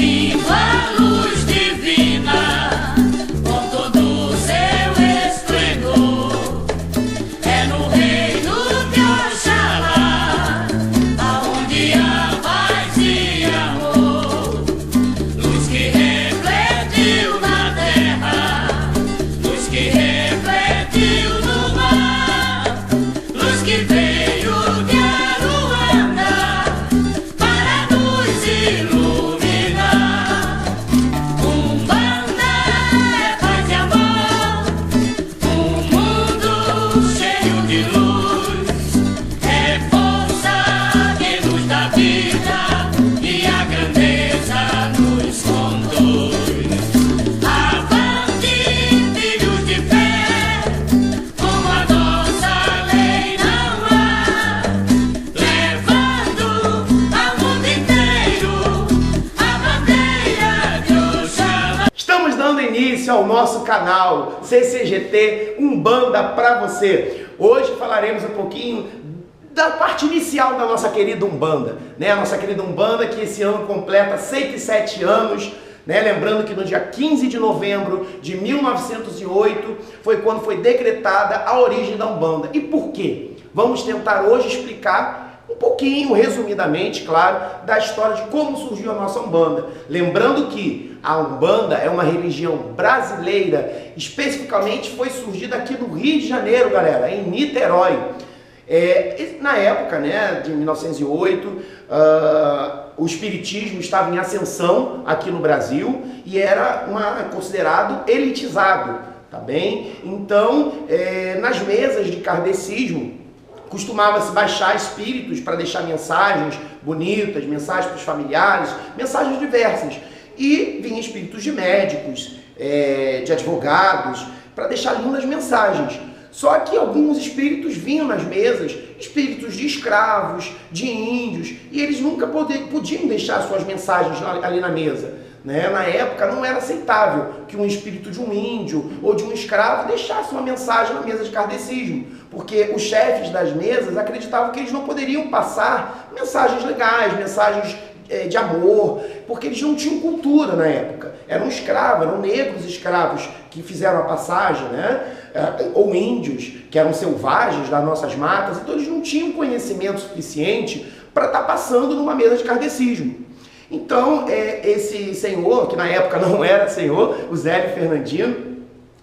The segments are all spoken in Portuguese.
Vindo a luz divina, com todo o seu esplendor, é no reino de Oxalá, aonde há paz e amor, luz que refletiu na terra, luz que refletiu no mar, luz que veio de Aruanda para nos iluminar. Umbanda é paz e amor, um mundo cheio de luz, é força que nos dá vida e a grandeza nos conduz. Avante, filhos de fé, como a nossa lei não há, levando ao mundo inteiro a bandeira de Oxalá. Estamos dando início ao nosso canal CCGT Umbanda pra você. Hoje falaremos um pouquinho da parte inicial da nossa querida Umbanda, né? A nossa querida Umbanda que esse ano completa 107 anos, né? Lembrando que no dia 15 de novembro de 1908 foi quando foi decretada a origem da Umbanda. E por quê? Vamos tentar hoje explicar um pouquinho, resumidamente, claro, da história de como surgiu a nossa Umbanda. Lembrando que a Umbanda é uma religião brasileira, especificamente foi surgida aqui no Rio de Janeiro, galera, em Niterói. Na época, né, de 1908, o espiritismo estava em ascensão aqui no Brasil e era considerado elitizado, tá bem? Então, nas mesas de kardecismo, costumava-se baixar espíritos para deixar mensagens bonitas, mensagens para os familiares, mensagens diversas. E vinham espíritos de médicos, de advogados, para deixar lindas mensagens. Só que alguns espíritos vinham nas mesas, espíritos de escravos, de índios, e eles nunca podiam deixar suas mensagens ali na mesa, né? Na época não era aceitável que um espírito de um índio ou de um escravo deixasse uma mensagem na mesa de kardecismo, porque os chefes das mesas acreditavam que eles não poderiam passar mensagens legais, mensagens de amor, porque eles não tinham cultura na época. Eram escravos, eram negros escravos que fizeram a passagem, né? Ou índios, que eram selvagens das nossas matas, então eles não tinham conhecimento suficiente para estar passando numa mesa de kardecismo. Então, esse senhor, que na época não era senhor, o Zélio Fernandino,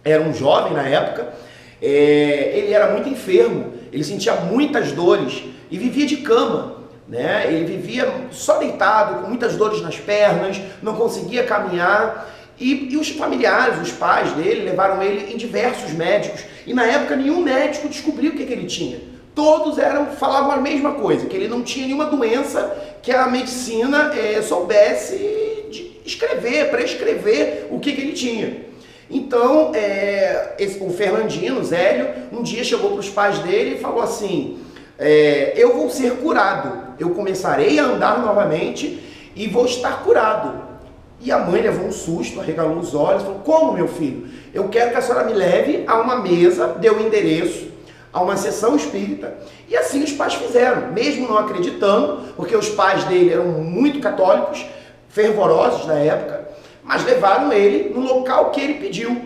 era um jovem na época, ele era muito enfermo, ele sentia muitas dores e vivia de cama, né? Ele vivia só deitado, com muitas dores nas pernas, não conseguia caminhar, e os familiares, os pais dele, levaram ele em diversos médicos, e na época nenhum médico descobriu o que ele tinha. Todos falavam a mesma coisa, que ele não tinha nenhuma doença que a medicina soubesse prescrever o que ele tinha. Então, o Fernandino, o Zélio, um dia chegou para os pais dele e falou assim: eu vou ser curado, eu começarei a andar novamente e vou estar curado. E a mãe levou um susto, arregalou os olhos e falou: como, meu filho? Eu quero que a senhora me leve a uma mesa, deu o endereço, a uma sessão espírita. E assim os pais fizeram, mesmo não acreditando, porque os pais dele eram muito católicos, fervorosos na época, mas levaram ele no local que ele pediu.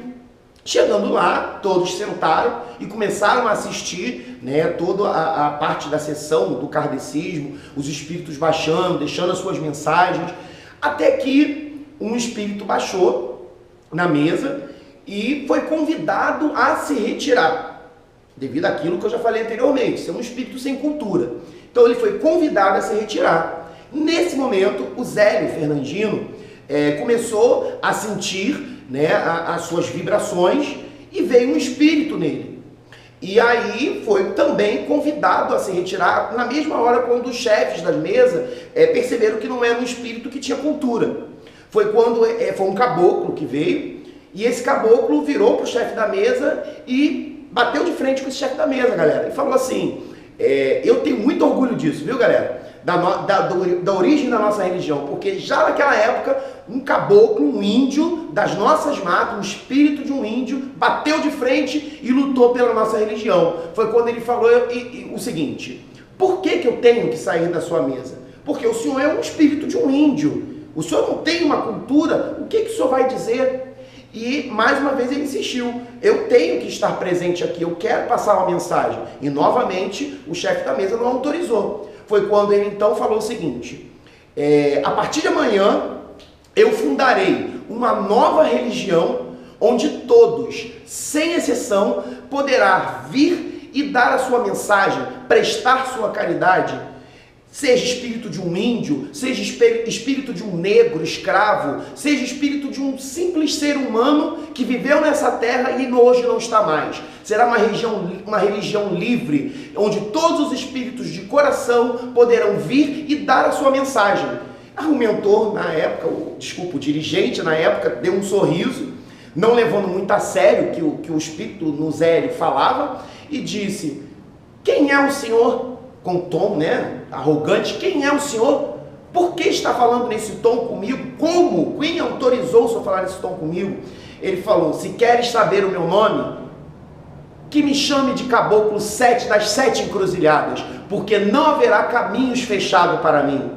Chegando lá, todos sentaram e começaram a assistir, né, toda a parte da sessão do kardecismo, os espíritos baixando, deixando as suas mensagens, até que um espírito baixou na mesa e foi convidado a se retirar, devido àquilo que eu já falei anteriormente, ser um espírito sem cultura. Então ele foi convidado a se retirar. Nesse momento, o Zélio Fernandino começou a sentir, né, as suas vibrações, e veio um espírito nele. E aí foi também convidado a se retirar na mesma hora quando os chefes das mesas perceberam que não era um espírito que tinha cultura. Foi quando foi um caboclo que veio, e esse caboclo virou para o chefe da mesa e bateu de frente com esse chefe da mesa, galera, e falou assim: eu tenho muito orgulho disso, viu, galera? Da origem da nossa religião, porque já naquela época um caboclo, um índio das nossas matas, um espírito de um índio, bateu de frente e lutou pela nossa religião. Foi quando ele falou o seguinte: por que eu tenho que sair da sua mesa? Porque o senhor é um espírito de um índio, O senhor não tem uma cultura, o que o senhor vai dizer? E mais uma vez ele insistiu, eu tenho que estar presente aqui, eu quero passar uma mensagem. E novamente o chefe da mesa não autorizou. Foi quando ele então falou o seguinte, a partir de amanhã eu fundarei uma nova religião onde todos, sem exceção, poderá vir e dar a sua mensagem, prestar sua caridade, seja espírito de um índio, seja espírito de um negro escravo, seja espírito de um simples ser humano que viveu nessa terra e hoje não está mais. Será uma religião livre, onde todos os espíritos de coração poderão vir e dar a sua mensagem. O mentor na época, o dirigente na época, deu um sorriso, não levando muito a sério que o espírito Nuzério falava, e disse, quem é o senhor? Com tom, arrogante, quem é o senhor? Por que está falando nesse tom comigo? Como? Quem autorizou o senhor a falar nesse tom comigo? Ele falou, se queres saber o meu nome, que me chame de caboclo 7 das 7 encruzilhadas, porque não haverá caminhos fechados para mim.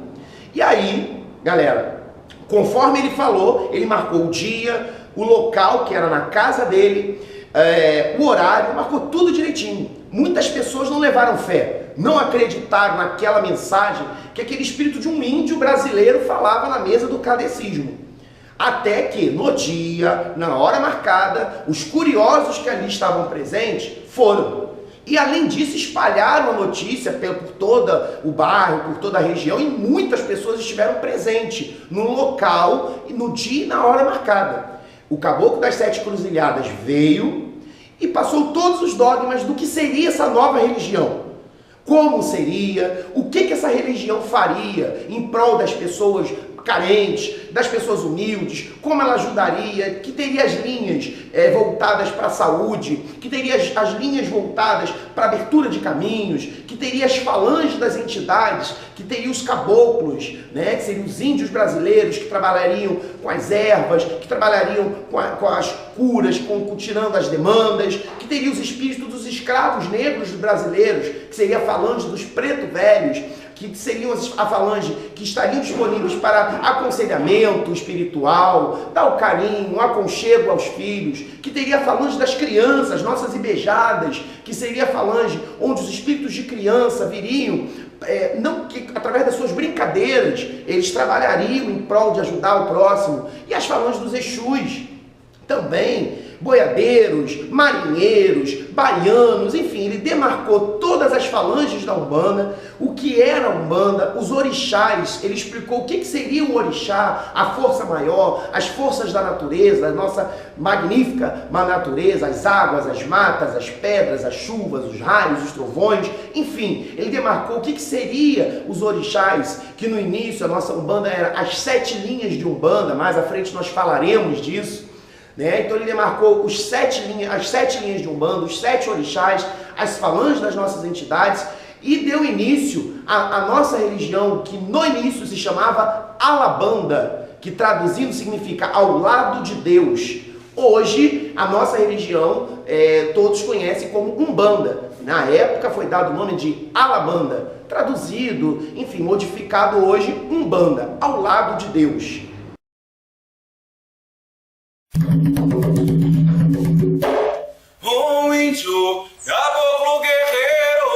E aí, galera, conforme ele falou, ele marcou o dia, o local, que era na casa dele, o horário, marcou tudo direitinho. Muitas pessoas não levaram fé, não acreditaram naquela mensagem que aquele espírito de um índio brasileiro falava na mesa do kardecismo. Até que no dia, na hora marcada, os curiosos que ali estavam presentes foram. E além disso, espalharam a notícia por todo o bairro, por toda a região, e muitas pessoas estiveram presentes no local, no dia e na hora marcada. O caboclo das 7 encruzilhadas veio e passou todos os dogmas do que seria essa nova religião. Como seria, o que essa religião faria em prol das pessoas carentes, das pessoas humildes, como ela ajudaria, que teria as linhas voltadas para a saúde, que teria as linhas voltadas para a abertura de caminhos, que teria as falanges das entidades, que teria os caboclos, que seriam os índios brasileiros que trabalhariam com as ervas, que trabalhariam com as curas, tirando as demandas, que teria os espíritos dos escravos negros brasileiros, que seria a falange dos preto velhos, que seriam a falange que estariam disponíveis para aconselhamento espiritual, dar o carinho, o aconchego aos filhos, que teria a falange das crianças, nossas ibejadas, que seria a falange onde os espíritos de criança viriam, que através das suas brincadeiras, eles trabalhariam em prol de ajudar o próximo, e as falanges dos Exus, também, boiadeiros, marinheiros, baianos, enfim, ele demarcou todas as falanges da Umbanda, o que era a Umbanda, os orixás, ele explicou o que seria o orixá, a força maior, as forças da natureza, a nossa magnífica natureza, as águas, as matas, as pedras, as chuvas, os raios, os trovões, enfim, ele demarcou o que seria os orixás, que no início a nossa Umbanda era as 7 linhas de Umbanda, mais à frente nós falaremos disso. Então ele demarcou as 7 linhas de Umbanda, os 7 orixás, as falanges das nossas entidades e deu início à nossa religião, que no início se chamava Alabanda, que traduzindo significa ao lado de Deus. Hoje a nossa religião todos conhecem como Umbanda. Na época foi dado o nome de Alabanda, traduzido, enfim, modificado hoje Umbanda, ao lado de Deus. Um índio, caboclo guerreiro,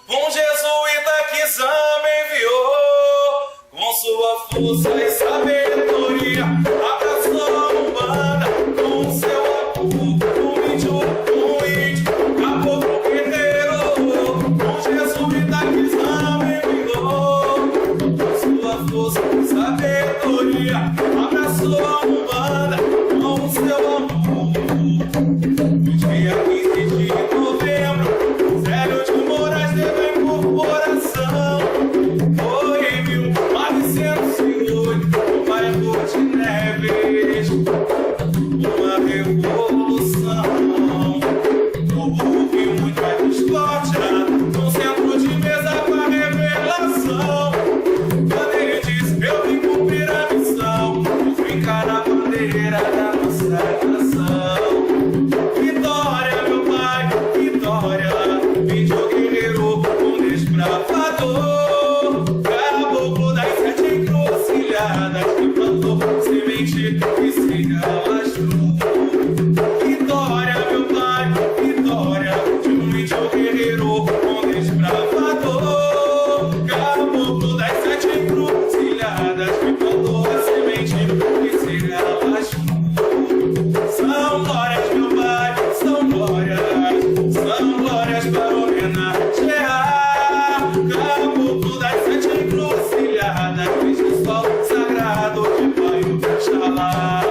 um jesuíta que Zamba enviou, com sua força e sabedoria, abraçou a Umbanda com seu amor. Um índio, caboclo guerreiro, um jesuíta que Zamba enviou, com sua força e sabedoria, abraçou a Umbanda com seu amor. Dia 15 de novembro, Zélio de Moraes teve a incorporação. Foi em 1908, no bairro de Neves, uma revolução. Houve muita discórdia no centro de mesa com a revelação. Quando ele disse, eu vim cumprir a missão, eu vim encarar e se relaxou. Vitória, meu pai, vitória de um índio guerreiro, um desbravador, caboclo das 7 encruzilhadas, que plantou a semente e se relaxou. São glórias, meu pai, são glórias para homenagear caboclo das 7 encruzilhadas, fez o sol sagrado de Pai Oxalá.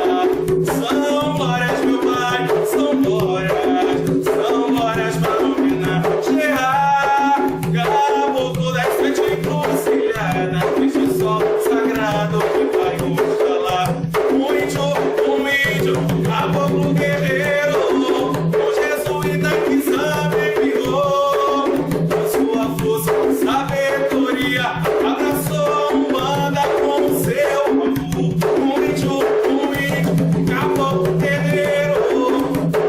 São glórias, meu pai, são glórias para homenagear caboclo das 7 encruzilhadas, fez o sol sagrado de Pai Oxalá. Um índio, caboclo guerreiro, um jesuíta que sabe enviou, com sua força, sabedoria, abraçou Umbanda com seu amor. Um índio, caboclo guerreiro,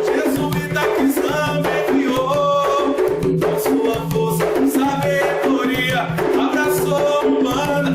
jesuíta que sabe enviou, com sua força, sabedoria, abraçou Umbanda